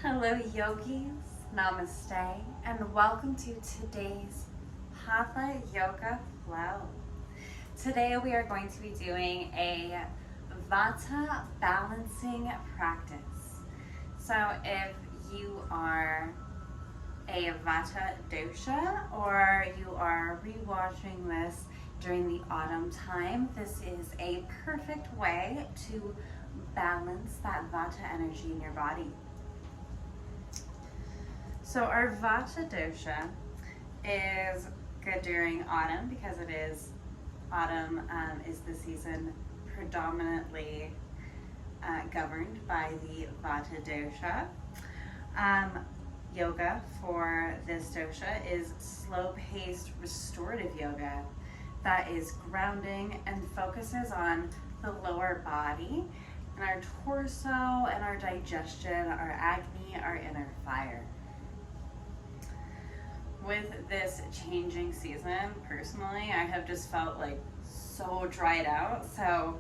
Hello yogis, namaste, and welcome to today's Hatha Yoga Flow. Today we are going to be doing a Vata balancing practice. So if you are a Vata Dosha or you are rewatching this during the autumn time, this is a perfect way to balance that Vata energy in your body. So our Vata dosha is good during autumn because it is autumn is the season predominantly governed by the Vata dosha. Yoga for this dosha is slow-paced restorative yoga that is grounding and focuses on the lower body and our torso and our digestion, our Agni, our inner fire. With this changing season, personally, I have just felt like so dried out. So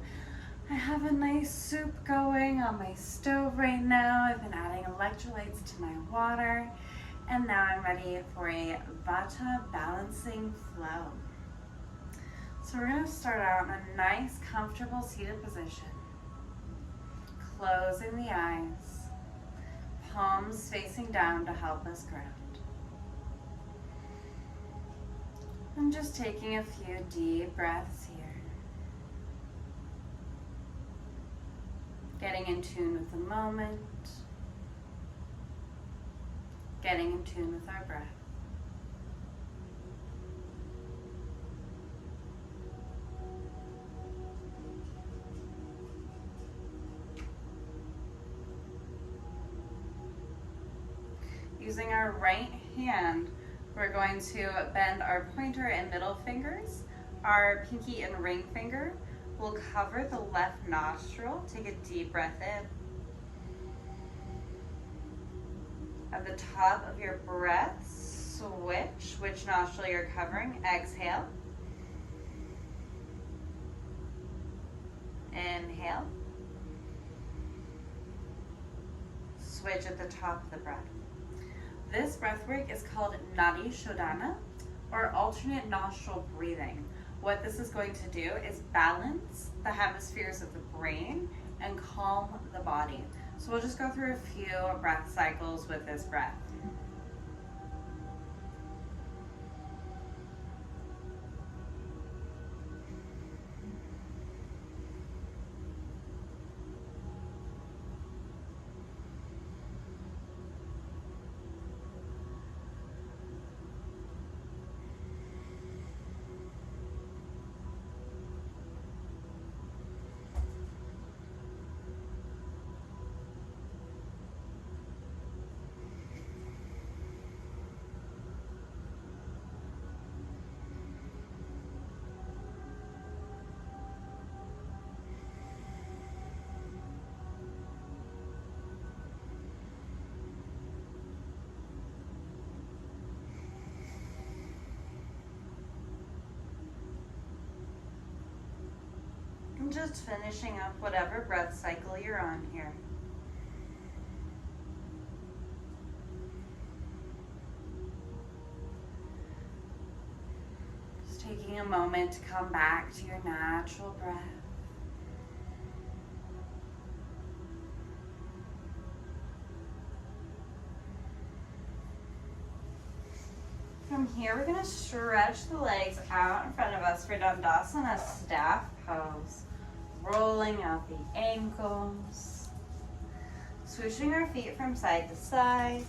I have a nice soup going on my stove right now. I've been adding electrolytes to my water. And now I'm ready for a Vata balancing flow. So we're going to start out in a nice, comfortable seated position. Closing the eyes. Palms facing down to help us ground. I'm just taking a few deep breaths here. Getting in tune with the moment. Getting in tune with our breath. Using our right hand, we're going to bend our pointer and middle fingers. Our pinky and ring finger will cover the left nostril. Take a deep breath in. At the top of your breath, switch which nostril you're covering. Exhale. Inhale. Switch at the top of the breath. This breathwork is called Nadi Shodhana, or alternate nostril breathing. What this is going to do is balance the hemispheres of the brain and calm the body. So we'll just go through a few breath cycles with this breath. And just finishing up whatever breath cycle you're on here. Just taking a moment to come back to your natural breath. From here, we're going to stretch the legs out in front of us for Dandasana staff pose. Rolling out the ankles. Swooshing our feet from side to side.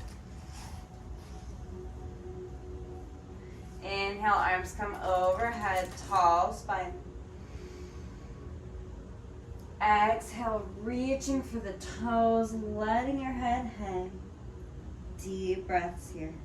Inhale, arms come overhead, tall spine. Exhale, reaching for the toes, letting your head hang. Deep breaths here.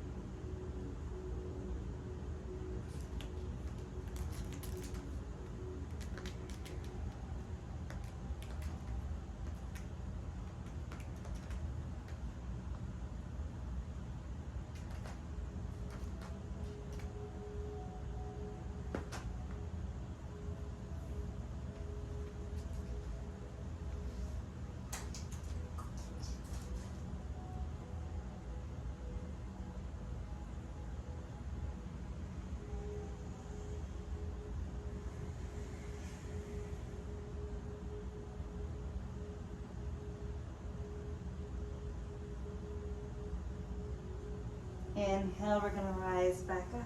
Inhale, we're gonna rise back up.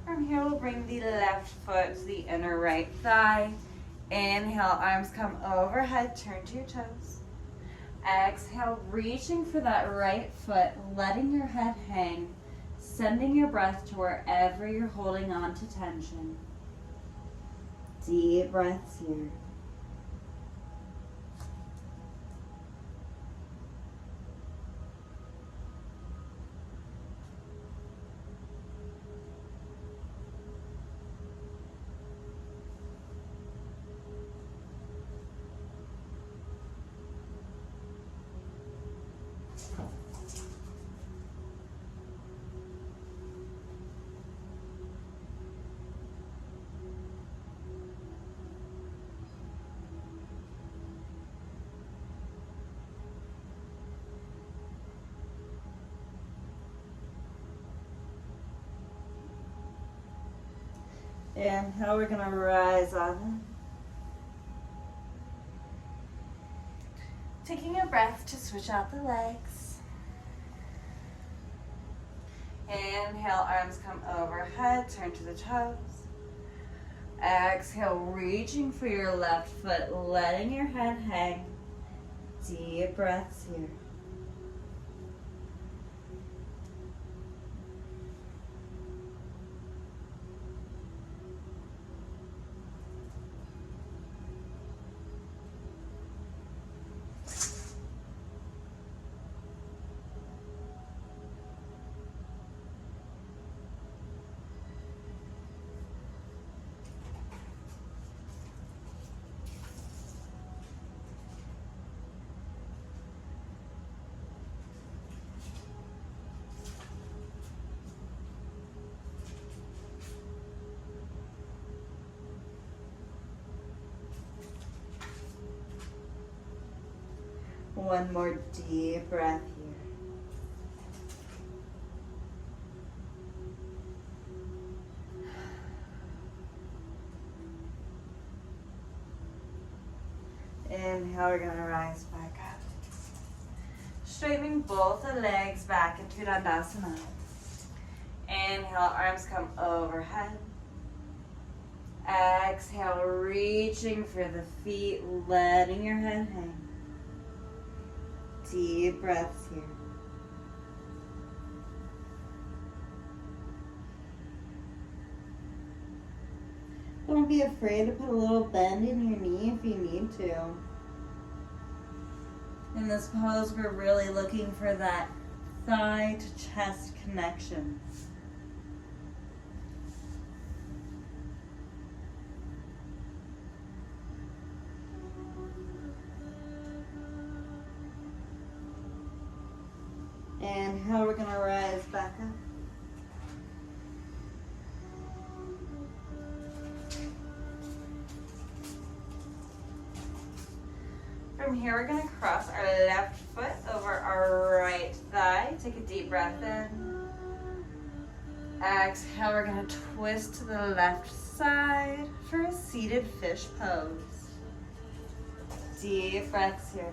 From here, we'll bring the left foot to the inner right thigh. Inhale, arms come overhead, turn to your toes. Exhale, reaching for that right foot, letting your head hang, sending your breath to wherever you're holding on to tension. Deep breaths here. Inhale, we're gonna rise on. Taking a breath to switch out the legs. Inhale, arms come overhead, turn to the toes. Exhale, reaching for your left foot, letting your head hang. Deep breaths here. One more deep breath here. Inhale, we're gonna rise back up. Straightening both the legs back into Dandasana. Inhale, arms come overhead. Exhale, reaching for the feet, letting your head hang. Deep breaths here. Don't be afraid to put a little bend in your knee if you need to. In this pose, we're really looking for that thigh to chest connection. Inhale, we're gonna rise back up. From here, we're gonna cross our left foot over our right thigh. Take a deep breath in. Exhale, we're gonna twist to the left side for a seated fish pose. Deep breaths here.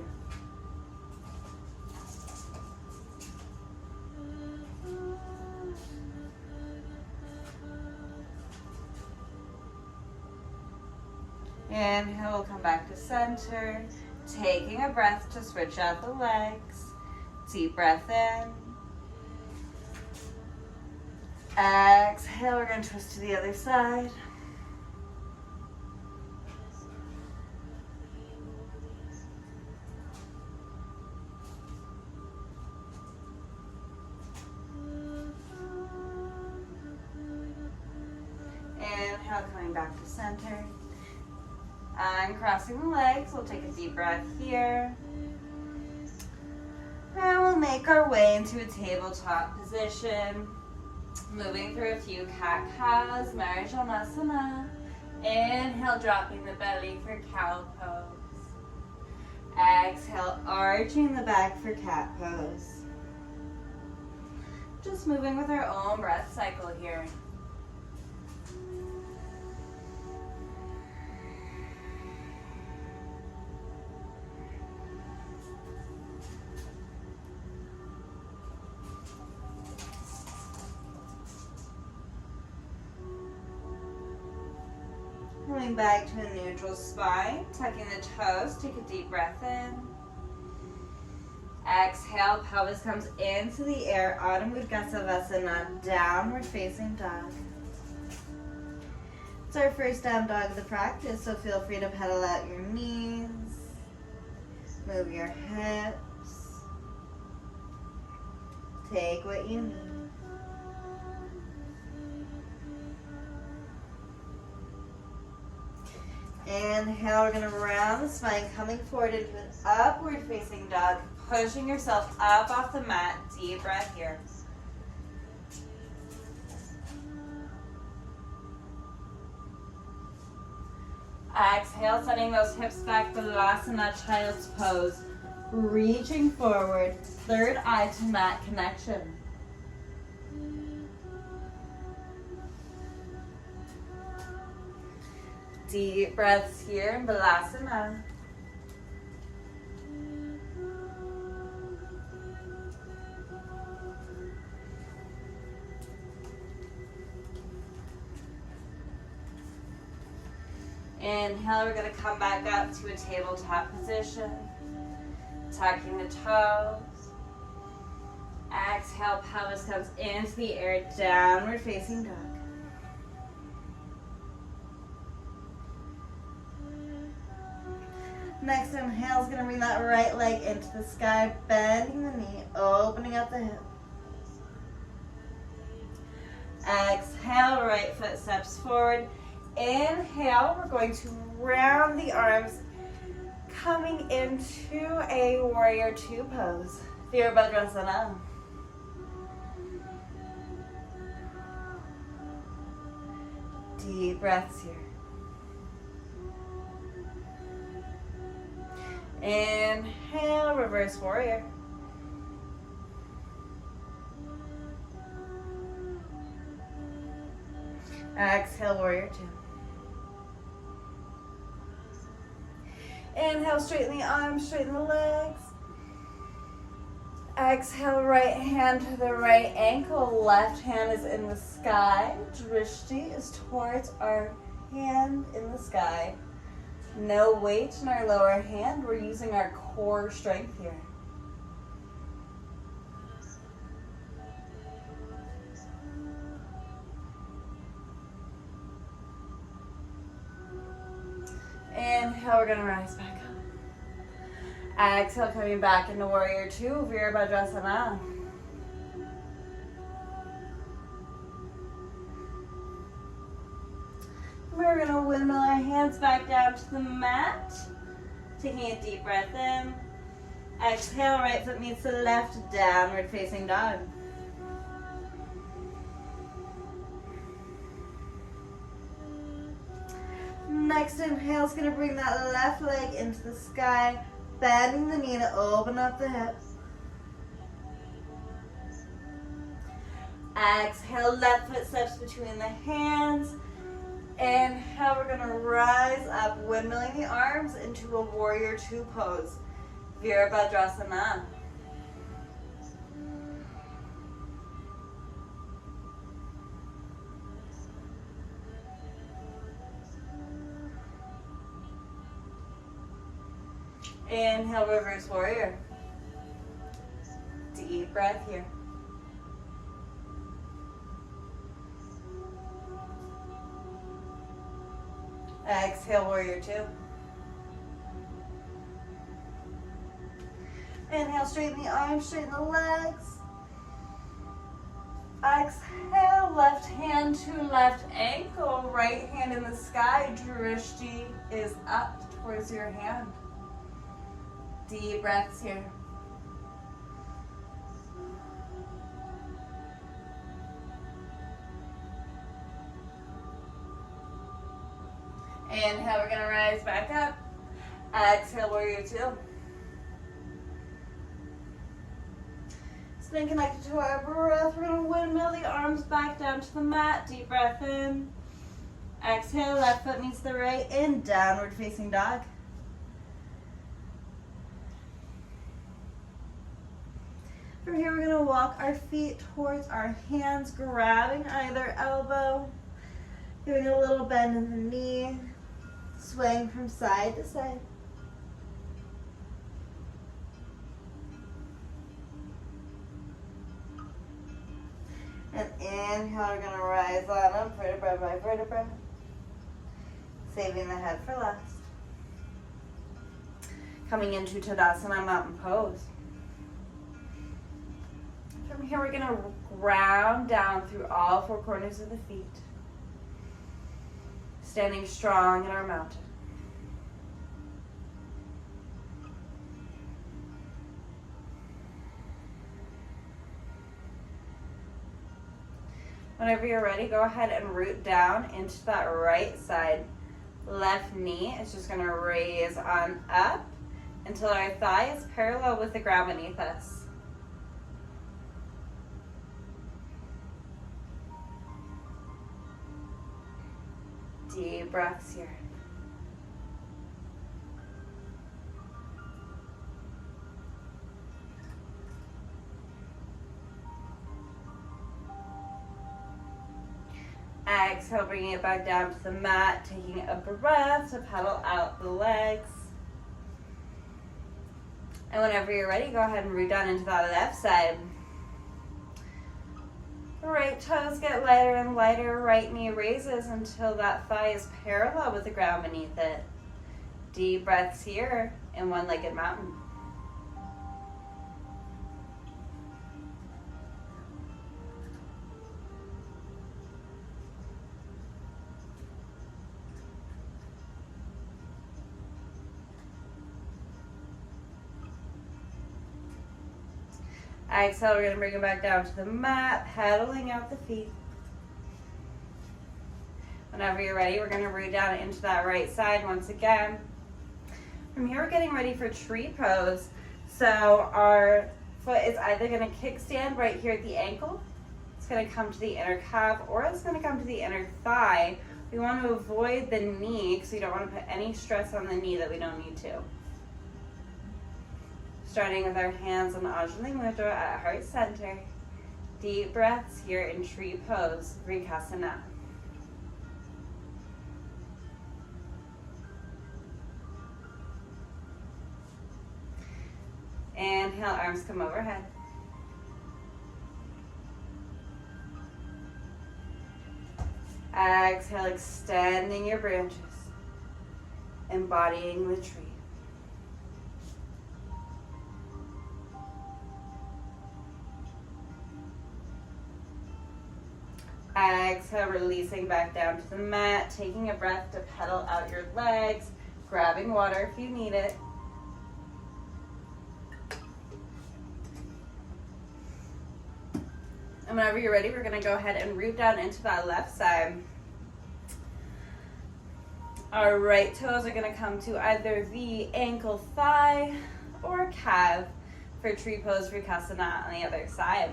Inhale, we'll come back to center. Taking a breath to switch out the legs. Deep breath in. Exhale, we're going to twist to the other side. Inhale, coming back to center. Uncrossing the legs, we'll take a deep breath here. And we'll make our way into a tabletop position. Moving through a few cat-cows, Malasana. Inhale, dropping the belly for cow pose. Exhale, arching the back for cat pose. Just moving with our own breath cycle here. Coming back to a neutral spine, tucking the toes, take a deep breath in. Exhale, pelvis comes into the air, Adho Mudra Savasana, downward facing dog. It's our first down dog of the practice, so feel free to pedal out your knees, move your hips, take what you need. Inhale, we're going to round the spine, coming forward into an upward facing dog, pushing yourself up off the mat. Deep breath here. Exhale, sending those hips back, Malasana, child's pose. Reaching forward, third eye to mat connection. Deep breaths here in Malasana. Inhale, we're going to come back up to a tabletop position, tucking the toes. Exhale, pelvis comes into the air, downward facing dog. Next inhale is going to bring that right leg into the sky, bending the knee, opening up the hip. Exhale, right foot steps forward. Inhale, we're going to round the arms, coming into a warrior two pose. Virabhadrasana. Deep breaths here. Inhale, reverse warrior. Exhale, warrior two. Inhale, straighten the arms, straighten the legs. Exhale, right hand to the right ankle, left hand is in the sky. Drishti is towards our hand in the sky. No weight in our lower hand, we're using our core strength here. Inhale, we're going to rise back up. Exhale, coming back into warrior two, Virabhadrasana. We're going to windmill our hands back down to the mat. Taking a deep breath in. Exhale, right foot meets the left, downward facing dog. Next inhale is going to bring that left leg into the sky, bending the knee to open up the hips. Exhale, left foot steps between the hands. Inhale, we're going to rise up, windmilling the arms into a warrior two pose. Virabhadrasana. Inhale, reverse warrior. Deep breath here. Exhale, warrior two. Inhale, straighten the arms, straighten the legs. Exhale, left hand to left ankle, right hand in the sky. Drishti is up towards your hand. Deep breaths here. Inhale, we're going to rise back up. Exhale, warrior two. Stay connected to our breath. We're going to windmill the arms back down to the mat. Deep breath in. Exhale, left foot meets the right in downward facing dog. From here, we're going to walk our feet towards our hands, grabbing either elbow, giving a little bend in the knee. Swaying from side to side. And inhale, we're going to rise on up, vertebra by vertebra. Saving the head for last. Coming into Tadasana Mountain Pose. From here, we're going to ground down through all four corners of the feet. Standing strong in our mountain. Whenever you're ready, go ahead and root down into that right side. Left knee is just going to raise on up until our thigh is parallel with the ground beneath us. Deep breaths here. Exhale, bringing it back down to the mat, taking a breath to pedal out the legs. And whenever you're ready, go ahead and root down into that left side. Right toes get lighter and lighter. Right knee raises until that thigh is parallel with the ground beneath it. Deep breaths here in one-legged mountain. Exhale, we're going to bring it back down to the mat, pedaling out the feet. Whenever you're ready, we're going to root down into that right side once again. From here, we're getting ready for tree pose. So our foot is either going to kickstand right here at the ankle. It's going to come to the inner calf, or it's going to come to the inner thigh. We want to avoid the knee because we don't want to put any stress on the knee that we don't need to. Starting with our hands on Anjali Mudra at heart center. Deep breaths here in tree pose, Vrikasana. Inhale, arms come overhead. Exhale, extending your branches, embodying the tree. Exhale, releasing back down to the mat, taking a breath to pedal out your legs, grabbing water if you need it. And whenever you're ready, we're going to go ahead and root down into that left side. Our right toes are going to come to either the ankle, thigh, or calf for tree pose Vrikasana on the other side.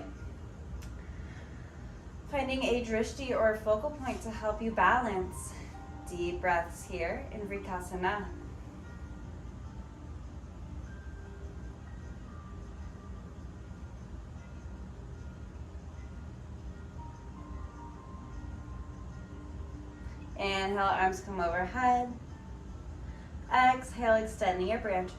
Finding a drishti or a focal point to help you balance. Deep breaths here in Vrikasana. Inhale, arms come overhead. Exhale, extending your branches.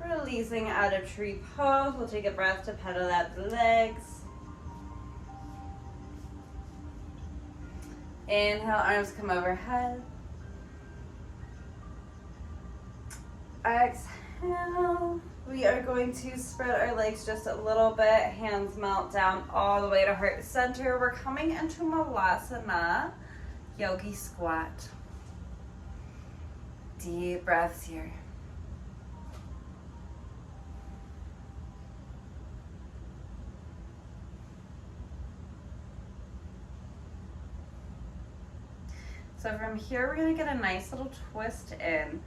Releasing out of tree pose, we'll take a breath to pedal out the legs. Inhale, arms come overhead. Exhale. We are going to spread our legs just a little bit. Hands melt down all the way to heart center. We're coming into Malasana, yogi squat. Deep breaths here. So from here, we're gonna get a nice little twist in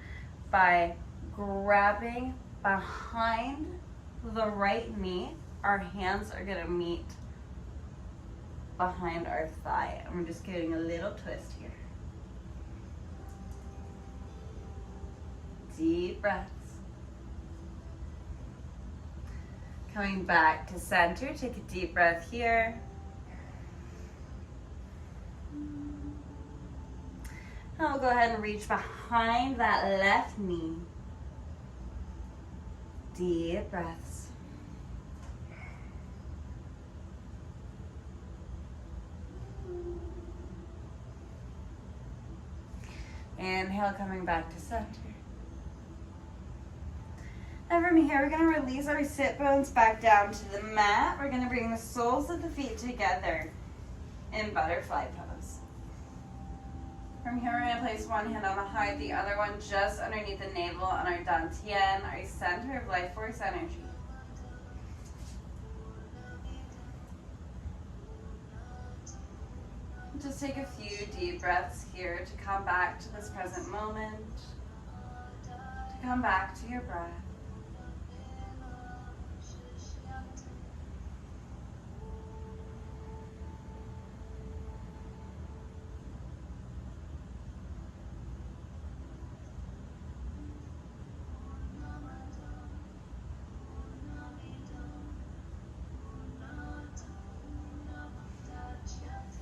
by grabbing behind the right knee. Our hands are gonna meet behind our thigh. And we're just getting a little twist here. Deep breaths. Coming back to center, take a deep breath here. Now we'll go ahead and reach behind that left knee. Deep breaths. Inhale, coming back to center. And from here, we're going to release our sit bones back down to the mat. We're going to bring the soles of the feet together in butterfly pose. From here, we're going to place one hand on the heart, the other one just underneath the navel on our dantian, our center of life force energy. Just take a few deep breaths here to come back to this present moment, to come back to your breath.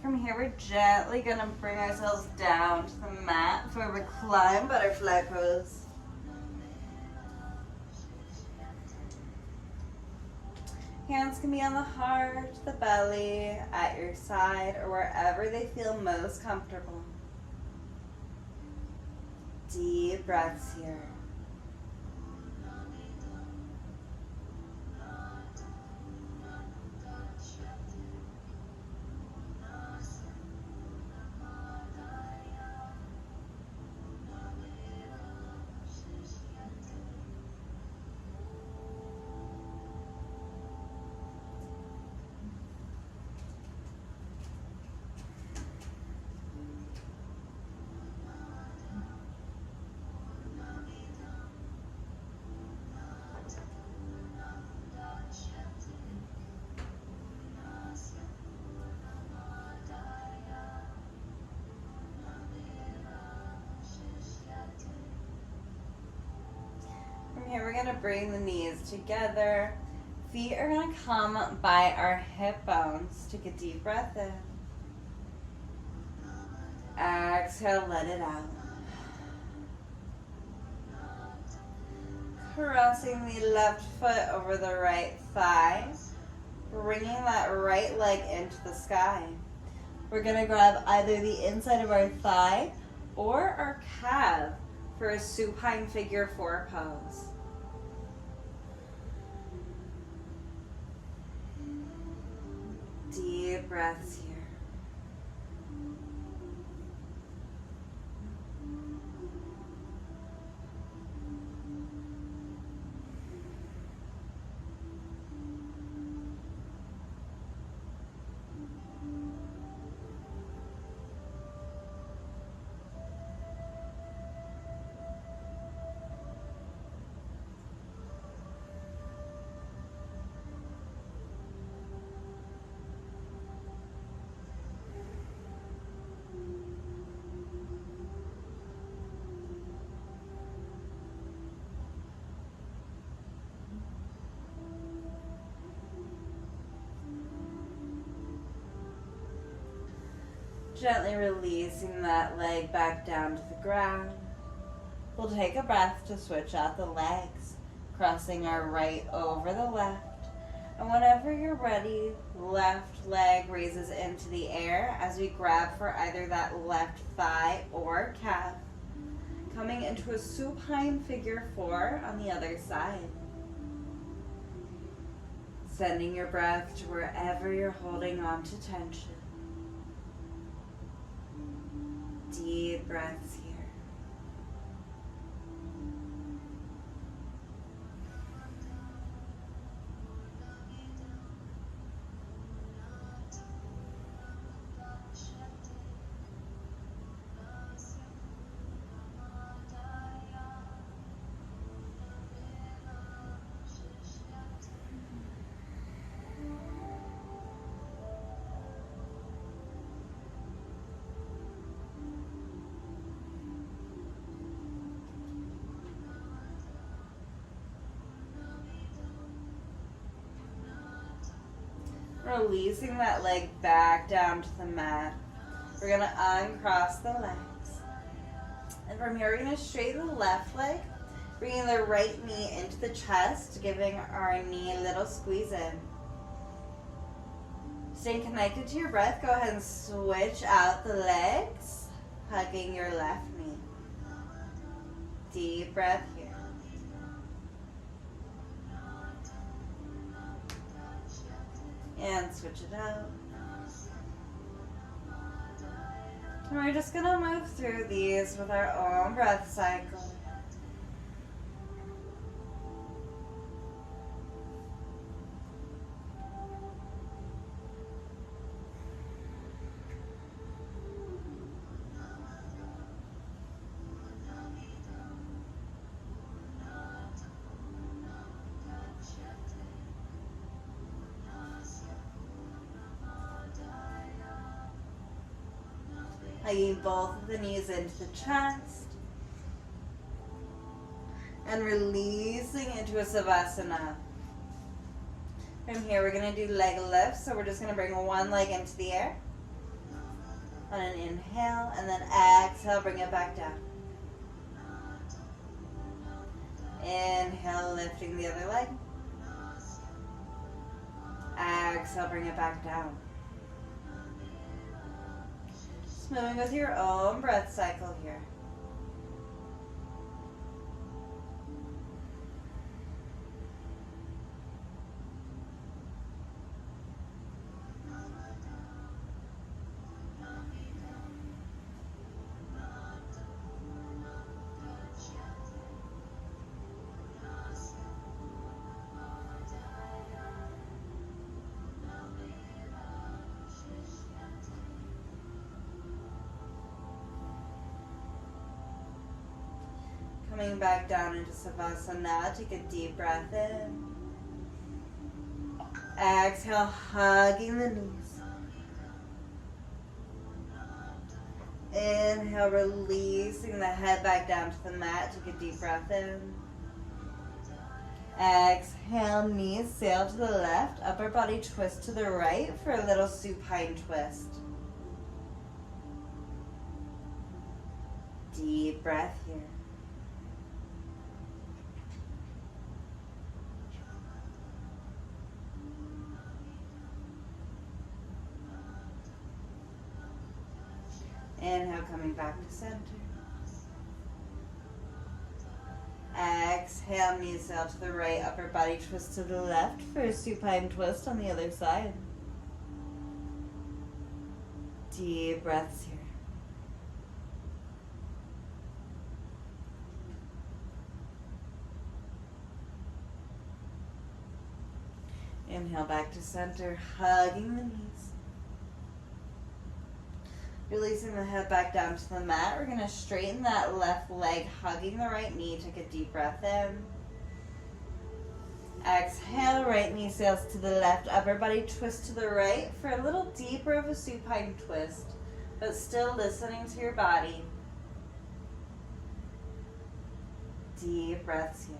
From here, we're gently going to bring ourselves down to the mat for a reclined butterfly pose. Hands can be on the heart, the belly, at your side, or wherever they feel most comfortable. Deep breaths here. Here we're going to bring the knees together. Feet are going to come by our hip bones. Take a deep breath in. Exhale, let it out. Crossing the left foot over the right thigh. Bringing that right leg into the sky. We're going to grab either the inside of our thigh or our calf for a supine figure 4 pose. Deep breaths here. Gently releasing that leg back down to the ground. We'll take a breath to switch out the legs, crossing our right over the left. And whenever you're ready, left leg raises into the air as we grab for either that left thigh or calf, coming into a supine figure 4 on the other side. Sending your breath to wherever you're holding on to tension. Deep breaths here. Releasing that leg back down to the mat. We're going to uncross the legs. And from here, we're going to straighten the left leg, bringing the right knee into the chest, giving our knee a little squeeze in. Staying connected to your breath, go ahead and switch out the legs, hugging your left knee. Deep breath here. And switch it out. And we're just going to move through these with our own breath cycle. Hugging both of the knees into the chest. And releasing into a Savasana. From here, we're going to do leg lifts. So we're just going to bring one leg into the air. On an inhale, and then exhale, bring it back down. Inhale, lifting the other leg. Exhale, bring it back down. Moving with your own breath cycle here. Coming back down into Savasana, take a deep breath in. Exhale, hugging the knees. Inhale, releasing the head back down to the mat. Take a deep breath in. Exhale, knees sail to the left, upper body twist to the right for a little supine twist. Deep breath here. Inhale, coming back to center. Exhale, knees out to the right, upper body twist to the left for a supine twist on the other side. Deep breaths here. Inhale back to center, hugging the knees. Releasing the head back down to the mat. We're going to straighten that left leg, hugging the right knee. Take a deep breath in. Exhale, right knee sails to the left, upper body twist to the right for a little deeper of a supine twist, but still listening to your body. Deep breaths here.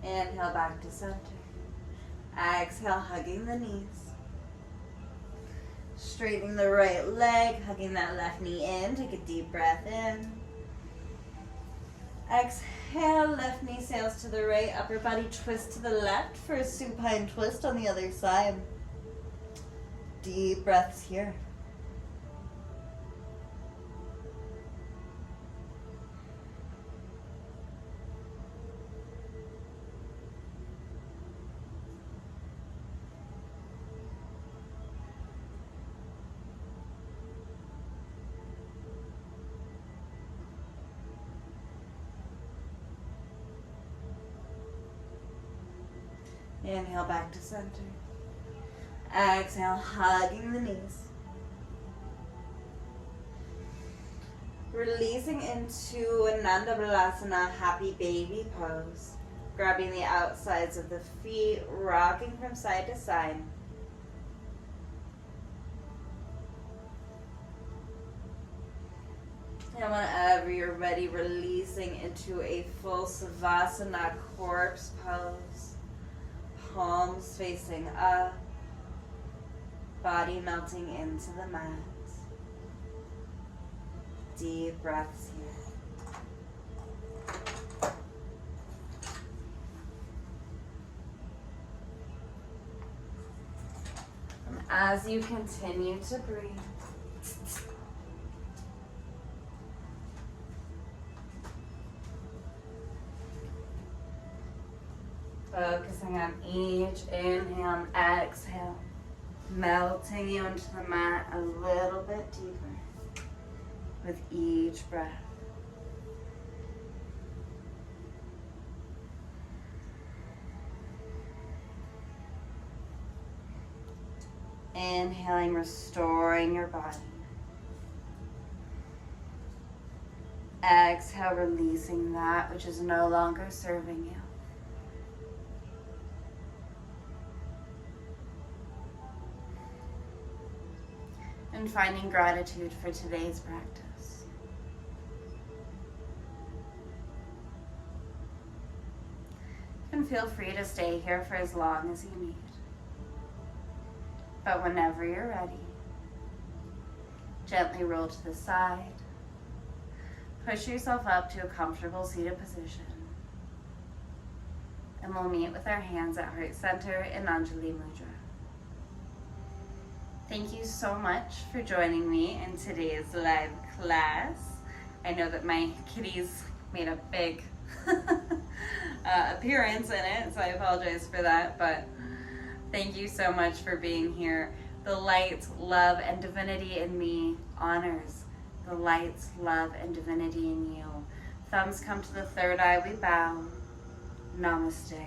Inhale back to center. Exhale, hugging the knees. Straightening the right leg, hugging that left knee in. Take a deep breath in. Exhale, left knee sails to the right, upper body twist to the left for a supine twist on the other side. Deep breaths here. Inhale back to center. Exhale, hugging the knees. Releasing into Ananda Malasana, happy baby pose. Grabbing the outsides of the feet, rocking from side to side. And whenever you're ready, releasing into a full Savasana corpse pose. Palms facing up. Body melting into the mat. Deep breaths here. And as you continue to breathe, focusing on each inhale and exhale, melting you into the mat a little bit deeper with each breath. Inhaling, restoring your body. Exhale, releasing that which is no longer serving you. And finding gratitude for today's practice. And feel free to stay here for as long as you need. But whenever you're ready, gently roll to the side. Push yourself up to a comfortable seated position. And we'll meet with our hands at heart center in Anjali Mudra. Thank you so much for joining me in today's live class. I know that my kitties made a big appearance in it, so I apologize for that, but thank you so much for being here. The light, love, and divinity in me honors the light, love, and divinity in you. Thumbs come to the third eye, we bow. Namaste.